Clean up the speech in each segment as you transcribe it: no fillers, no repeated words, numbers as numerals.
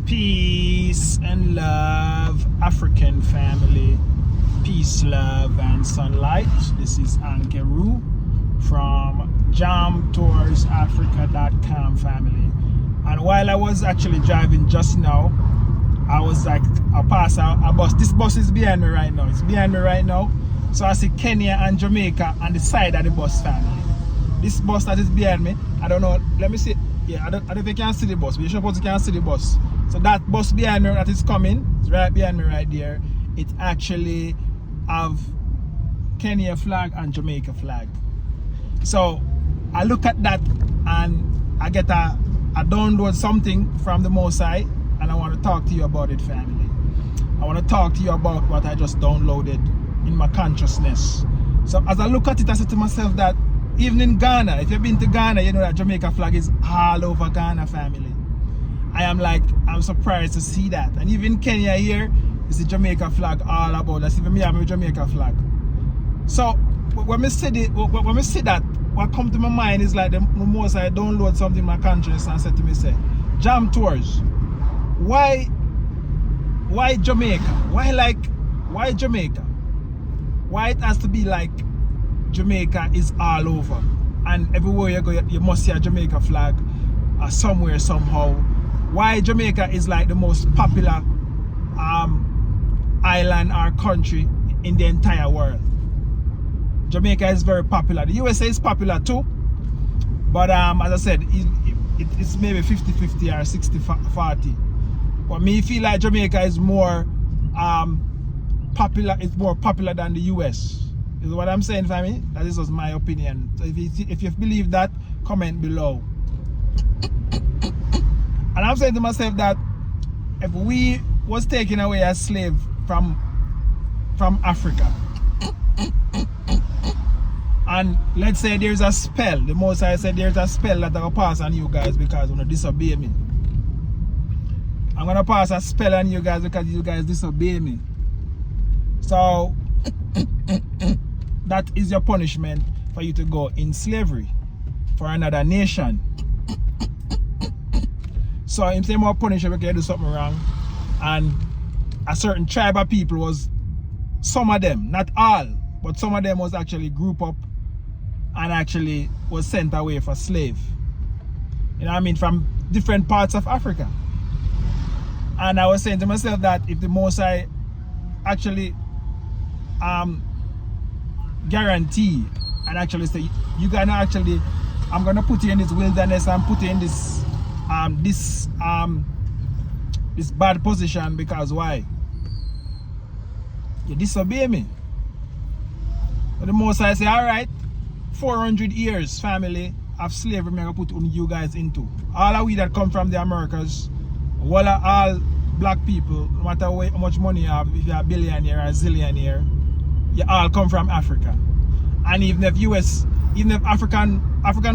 Peace and love, African family. Peace, love, and sunlight. This is Ankeru from jamtoursafrica.com family. And while I was actually driving just now, I was like, I passed a bus. This bus is behind me right now. It's behind me right now. So I see Kenya and Jamaica on the side of the bus family. This bus that is behind me, I don't know. Let me see. Yeah, I don't know if you can see the bus, but you suppose you can see the bus. So that bus behind me that is coming, it's right behind me right there. It actually have Kenya flag and Jamaica flag. So I look at that and I get I download something from the Most High, and I want to talk to you about it, family. I want to talk to you about what I just downloaded in my consciousness. So as I look at it, I said to myself that even in Ghana, if you've been to Ghana, you know that Jamaica flag is all over Ghana, family. I'm surprised to see that. And even Kenya here is the Jamaica flag all about. That's even me having a Jamaica flag. So when I see that, what comes to my mind is like the most I download something in my conscience and said to me, say, Jam Tours, why Jamaica? Why Jamaica? Why it has to be like Jamaica is all over, and everywhere you go you must see a Jamaica flag somewhere, somehow? Why Jamaica is like the most popular island or country in the entire world? Jamaica is very popular. The USA is popular too, but as I said, it's maybe 50-50 or 60-40. But me feel like Jamaica is more popular. It's more popular than the US. Is what I'm saying, family. That is just my opinion. So if you believe that, comment below. And I'm saying to myself that if we was taken away as slave from Africa, and let's say there's a spell, the Most High said there's a spell that I'll pass on you guys because you disobey me. I'm gonna pass a spell on you guys because you guys disobey me. So that is your punishment for you to go in slavery for another nation. So in say more punishment because you do something wrong, and a certain tribe of people was, some of them, not all, but some of them was actually group up and actually was sent away for slave. You know what I mean? From different parts of Africa. And I was saying to myself that if the Most High actually guarantee and actually say, you gonna actually, I'm gonna put you in this wilderness and put you in this this bad position because why? You disobey me. But the Most High say, alright, 400 years family of slavery I'm gonna put you guys into. All of we that come from the Americas, all black people, no matter how much money you have, if you're a billionaire or a zillionaire, you all come from Africa. And even if African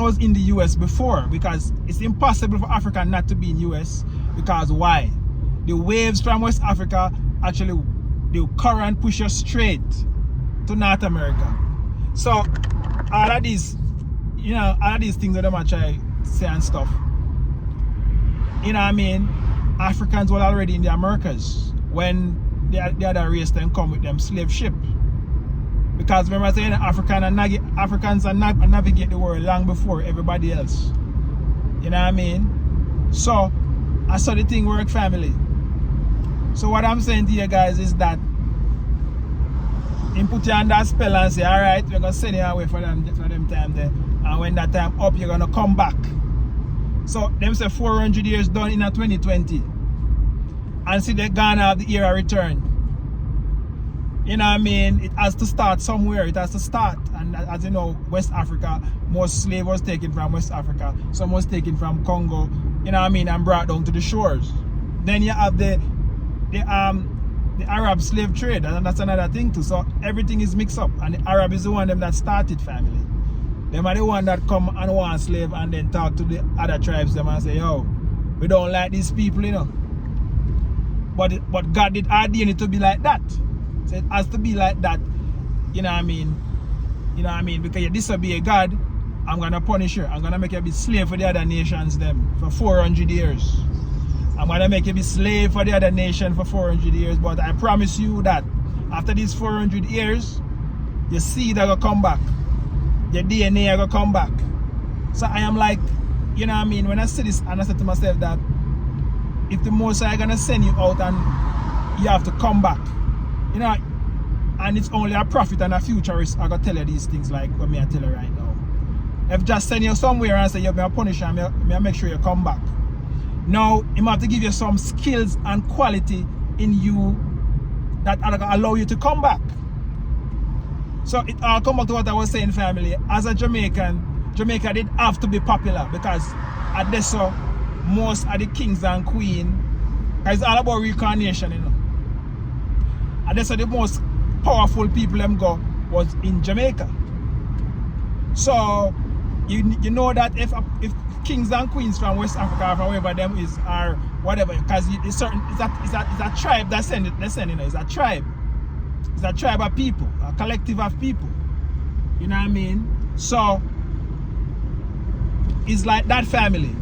was in the US before, because it's impossible for Africa not to be in US, because why? The waves from West Africa actually, the current push you straight to North America. So all of these, all of these things that them are trying to say and stuff, you know what I mean? Africans were already in the Americas when the other race then come with them slave ship. Because remember saying Africans navigate the world long before everybody else. You know what I mean? So I saw the thing work, family. So what I'm saying to you guys is that him put you on that spell and say, alright, we're gonna send you away for them time there. And when that time up, you're gonna come back. So them say 400 years done in a 2020. And see the Ghana of the era return. You know what I mean? It has to start somewhere. It has to start. And as you know, West Africa, most slave was taken from West Africa. Some was taken from Congo, you know what I mean, and brought down to the shores. Then you have the Arab slave trade, and that's another thing too. So everything is mixed up. And the Arab is the one them that started, family. Them are the one that come and want slave and then talk to the other tribes them and say, yo, we don't like these people, you know. But God did ordain it to be like that. So it has to be like that. You know what I mean? You know what I mean? Because you disobey God, I'm gonna punish you. I'm gonna make you be slave for the other nations them for 400 years. I'm gonna make you be slave for the other nation for 400 years, but I promise you that after these 400 years, your seed are gonna come back. Your DNA are gonna come back. So I am like, you know what I mean? When I see this, and I said to myself that if the Most High gonna send you out and you have to come back, you know, and it's only a prophet and a futurist I gonna tell you these things like what me I tell you right now. If just send you somewhere and say you're gonna punish and me make sure you come back. Now, he have to give you some skills and quality in you that are gonna allow you to come back. So it all come back to what I was saying, family. As a Jamaican, Jamaica did have to be popular because at this so most of the kings and queens, it's all about reincarnation, you know. And that's the most powerful people them go was in Jamaica. So you know that if kings and queens from West Africa or from wherever them is or whatever, because it's a tribe that's sending, you know, it's a tribe. It's a tribe of people, a collective of people. You know what I mean? So it's like that family.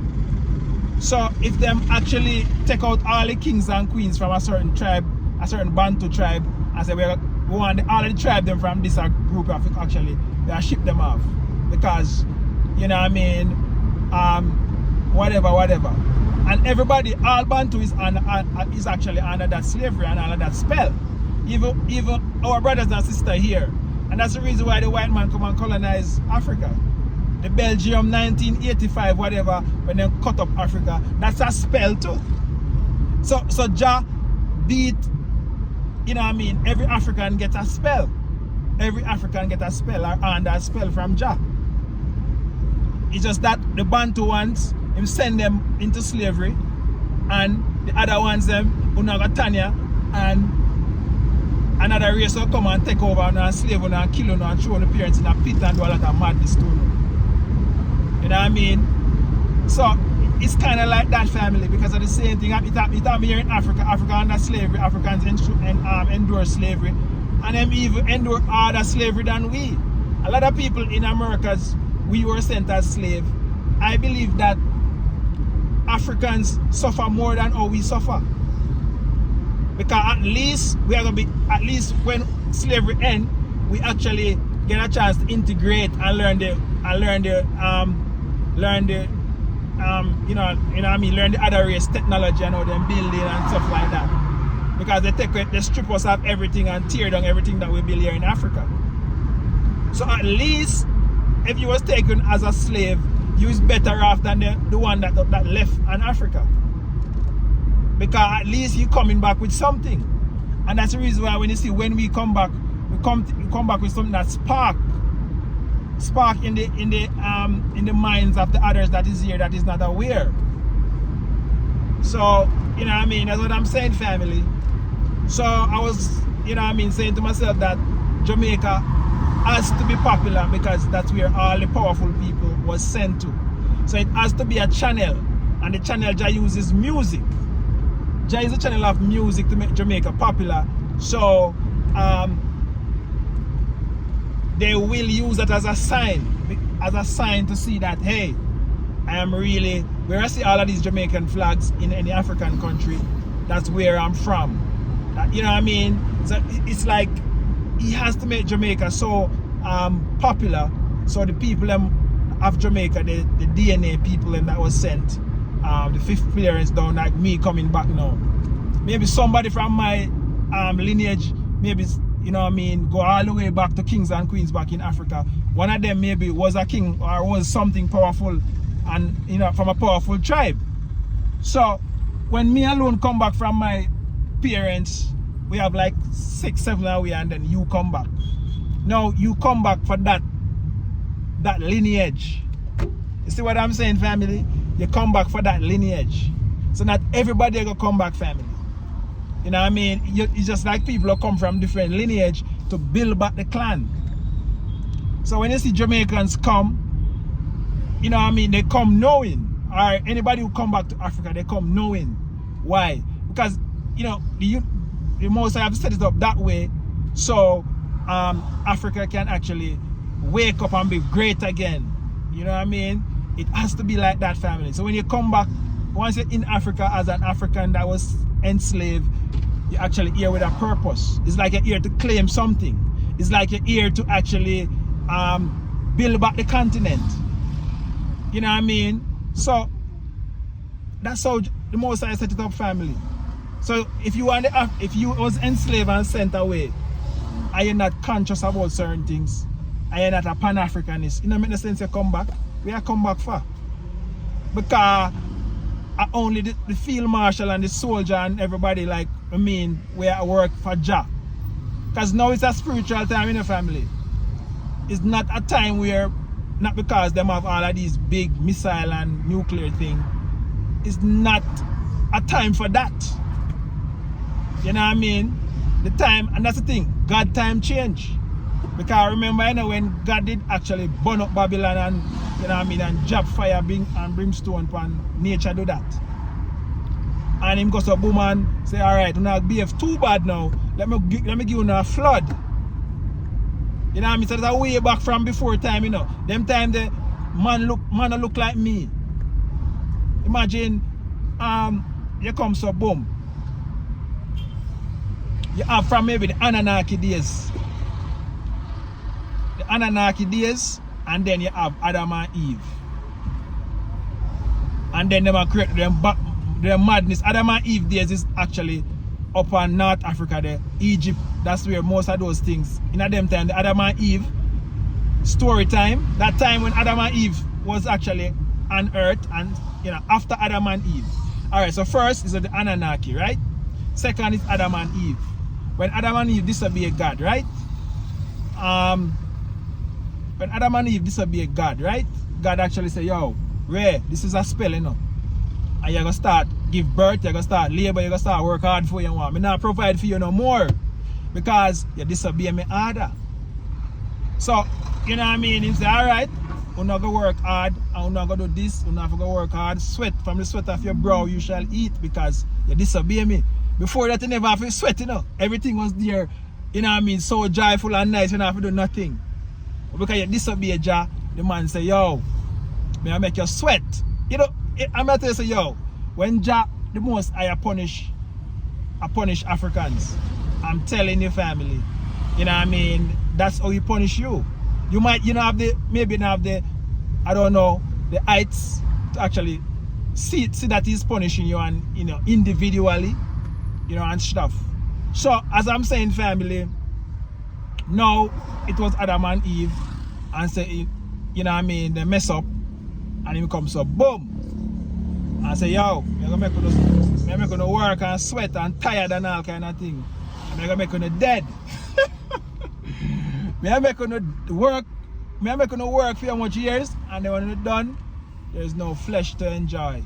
So if them actually take out all the kings and queens from a certain tribe, a certain Bantu tribe, and say we want all of the tribe them from this group of actually, they ship them off. Because, you know what I mean, whatever. And everybody, all Bantu is actually under that slavery and under that spell. Even our brothers and sisters here. And that's the reason why the white man come and colonize Africa. The Belgium 1985, whatever, when they cut up Africa, that's a spell too. So Jah beat, you know what I mean, every African get a spell. Every African get a spell or under a spell from Jah. It's just that the Bantu ones, him send them into slavery, and the other ones them, Unagatanya, and another race will come and take over and slave and kill and throw the parents in a pit and do a lot of madness to them. You know what I mean? So it's kind of like that, family, because of the same thing. It happened here in Africa. Africa under slavery, Africans endure slavery, and them even endure harder slavery than we. A lot of people in Americas, we were sent as slaves. I believe that Africans suffer more than how we suffer. Because at least we are gonna be, at least when slavery ends, we actually get a chance to integrate and learn the other race technology and how them building and stuff like that. Because they strip us of everything and tear down everything that we build here in Africa. So at least if you was taken as a slave, you was better off than the one that left in Africa. Because at least you coming back with something. And that's the reason why when you see when we come back, we come back with something that spark in the minds of the others that is here that is not aware. So, you know what I mean, that's what I'm saying, family. So I was, you know what I mean, saying to myself that Jamaica has to be popular because that's where all the powerful people was sent to. So it has to be a channel, and the channel Jah uses music. Jah is a channel of music to make Jamaica popular. So they will use that as a sign to see that, hey, I am really, where I see all of these Jamaican flags in any African country, that's where I'm from. You know what I mean? So it's like he has to make Jamaica so popular, so the people of Jamaica, the DNA people that was sent, the fifth clearance down, like me coming back now. Maybe somebody from my lineage, maybe, you know what I mean, go all the way back to kings and queens back in Africa. One of them maybe was a king or was something powerful, and, you know, from a powerful tribe. So when me alone come back from my parents, we have like 6, 7 away, and then you come back. Now you come back for that lineage. You see what I'm saying, family? You come back for that lineage. So not everybody gonna come back, family. You know what I mean? It's just like people who come from different lineage to build back the clan. So when you see Jamaicans come, you know what I mean, they come knowing. Or anybody who come back to Africa, they come knowing. Why? Because, you know, the most I have set it up that way so Africa can actually wake up and be great again. You know what I mean? It has to be like that, family. So when you come back once you're in Africa as an African that was enslaved, you're actually here with a purpose. It's like you're here to claim something. It's like you're here to actually build back the continent. You know what I mean? So that's how the Most High set it up, family. So if you was enslaved and sent away, and you're not conscious about certain things, and you're not a Pan-Africanist, it don't make no sense you come back. Where you come back for? Because only the field marshal and the soldier and everybody, like, I mean, we are work for Jah. Because now it's a spiritual time in the family. It's not a time where, not because them have all of these big missile and nuclear thing. It's not a time for that. You know what I mean? The time, and that's the thing, God time change. Because I remember, you know, when God did actually burn up Babylon and, you know what I mean, and drop fire and brimstone upon nature do that. And him goes to boom and say, alright, now behave too bad now. Let me give you a flood. You know what I mean? So that's a way back from before time, you know. Them time the man look like me. Imagine you come so boom. You have from maybe the Anunnaki days. The Anunnaki days, and then you have Adam and Eve. And then they create their madness. Adam and Eve days is actually up in North Africa there, Egypt. That's where most of those things, in them time, the Adam and Eve story time, that time when Adam and Eve was actually on earth, and you know, after Adam and Eve. Alright, so first is the Anunnaki, right? Second is Adam and Eve. When Adam and Eve disobeyed God, right? When Adam and Eve disobeyed God, right? God actually said, yo, Ray, this is a spell, you know. And you're going to start give birth, you're going to start labor, you're going to start work hard for you. I'm not provide for you no more. Because you disobey me harder. So, you know what I mean? He said, alright, you're not going to work hard, and you're not going to do this, you're not going to work hard. Sweat, from the sweat of your brow you shall eat, because you disobey me. Before that, you never have to sweat, you know. Everything was there, you know what I mean, so joyful and nice, you don't have to do nothing. But because you disobey Jah, the man say, yo, may I make you sweat? You know, I'm going to tell you, say, yo, when Jah, the Most High, punish Africans, I'm telling your family, you know what I mean, that's how he punish you. You might, you know, have the, maybe not have the, I don't know, the heights to actually see that he's punishing you, and, you know, individually, you know, and stuff. So, as I'm saying, family, now it was Adam and Eve, and say, you know what I mean, they mess up, and he comes up, boom, and say, yo, I'm gonna make you work and sweat and tired and all kind of thing. I'm gonna make you dead. I'm make you work for how much years, and then when you're done, there's no flesh to enjoy.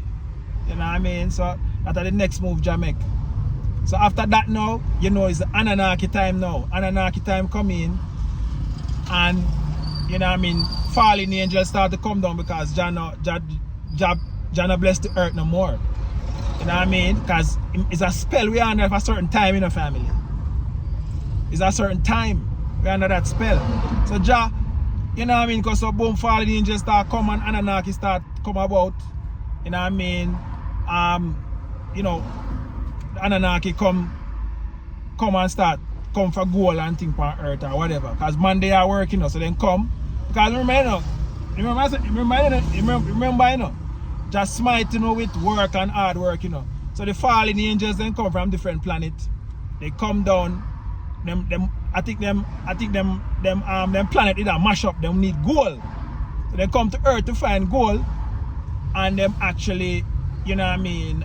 You know what I mean? So that's the next move Jamaica. So after that now, you know, it's the Anunnaki time now. Anunnaki time come in, and you know what I mean, fallen angels start to come down, because Jah not bless the earth no more. You know what I mean? Because it's a spell we are under for a certain time in a family. It's a certain time we are under that spell. So Jah, you know what I mean, because so boom, fallen angels start come and Anunnaki start come about. You know what I mean? You know, the Anunnaki come and start come for gold and things on earth or whatever. Because man, they are working, you know, so then come. Because remember, you know, just smite, you know, with work and hard work, you know. So the fallen angels then come from different planets. They come down. I think them planet either mash up. Them need gold. So they come to Earth to find gold, and them actually, you know what I mean,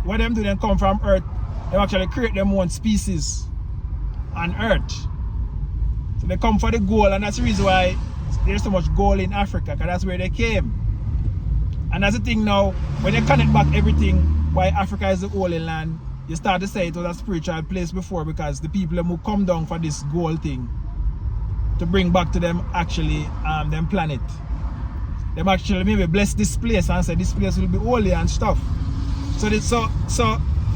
what them do, them come from Earth, they actually create them own species on Earth. So they come for the gold, and that's the reason why there's so much gold in Africa, because that's where they came. And that's the thing now, when you connect back everything, why Africa is the holy land, you start to say it was a spiritual place before, because the people who come down for this gold thing to bring back to them actually them planet. Them actually maybe bless this place and say this place will be holy and stuff. So you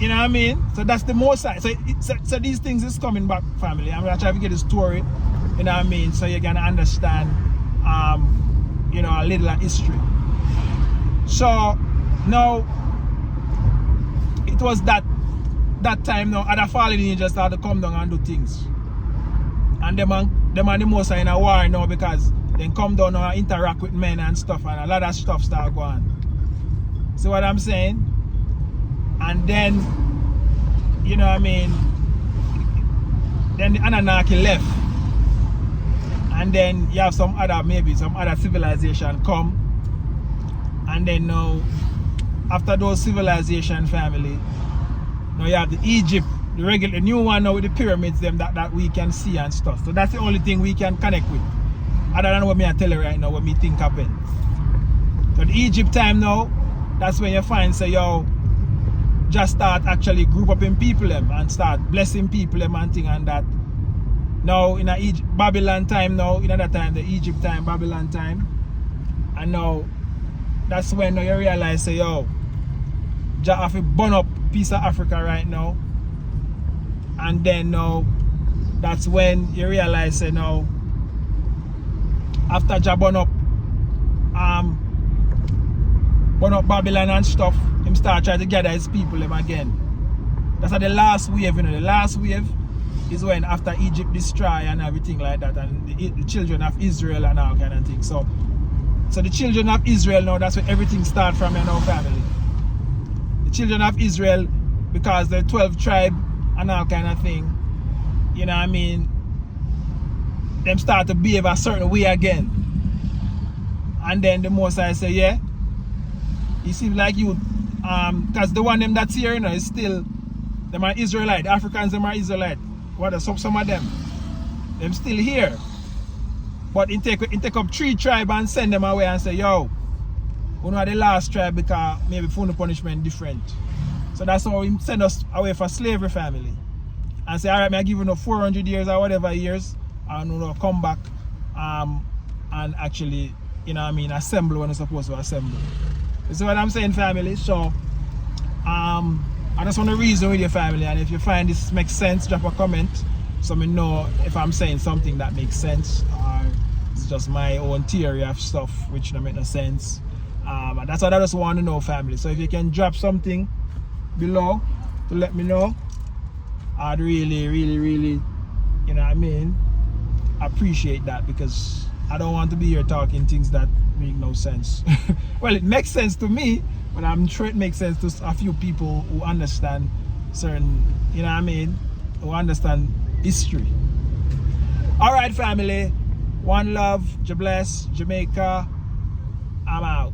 know what I mean? So that's the most side. So these things is coming back, family. I'm gonna try to get the story, you know what I mean, so you can understand you know, a little history. So now it was that time now other fallen angels started to come down and do things. And them are the most in a war now because they come down and interact with men and stuff, and a lot of stuff start going. See what I'm saying? And then, you know what I mean, then the Anunnaki left. And then you have maybe some other civilization come. And then now, after those civilization family, now you have the Egypt, the new one now with the pyramids them that we can see and stuff. So that's the only thing we can connect with. Other than what me I tell you right now, what me think happened. So the Egypt time now, that's when you find say yo, just start actually group up in people them and start blessing people them and thing and that. Now in a Babylon time now, in that time, the Egypt time, Babylon time. And now that's when now you realize say yo, Jah have to burn up piece of Africa right now. And then now that's when you realize say now after Jah burn up Babylon and stuff, him start trying to gather his people him again. That's the last wave, you know. The last wave is when after Egypt destroy and everything like that, and the children of Israel and all kind of things. So the children of Israel now, that's where everything starts from in our family. The children of Israel, because they're 12 tribe and all kind of thing, you know what I mean, them start to behave a certain way again. And then the Most High say, yeah, it seems like you, because the one them that's here, you know, is still, them are Israelite, the Africans them are Israelite. What are some of them still here. But it take up 3 tribes and send them away and say, yo, we know the last tribe because maybe for the punishment different. So that's how he send us away for slavery family. And say, all right, I give you 400 years or whatever years, and we'll come back and actually, you know what I mean, assemble when we're supposed to assemble. You see what I'm saying, family? So, I just want to reason with your family, and if you find this makes sense, drop a comment so me know if I'm saying something that makes sense or it's just my own theory of stuff which don't make no sense. And that's what I just want to know, family. So if you can drop something below to let me know, I'd really, really, really, you know what I mean, appreciate that, because I don't want to be here talking things that make no sense. Well, it makes sense to me, but I'm sure it makes sense to a few people who understand certain, you know what I mean, who understand history. Alright, family, one love, God bless, Jamaica, I'm out.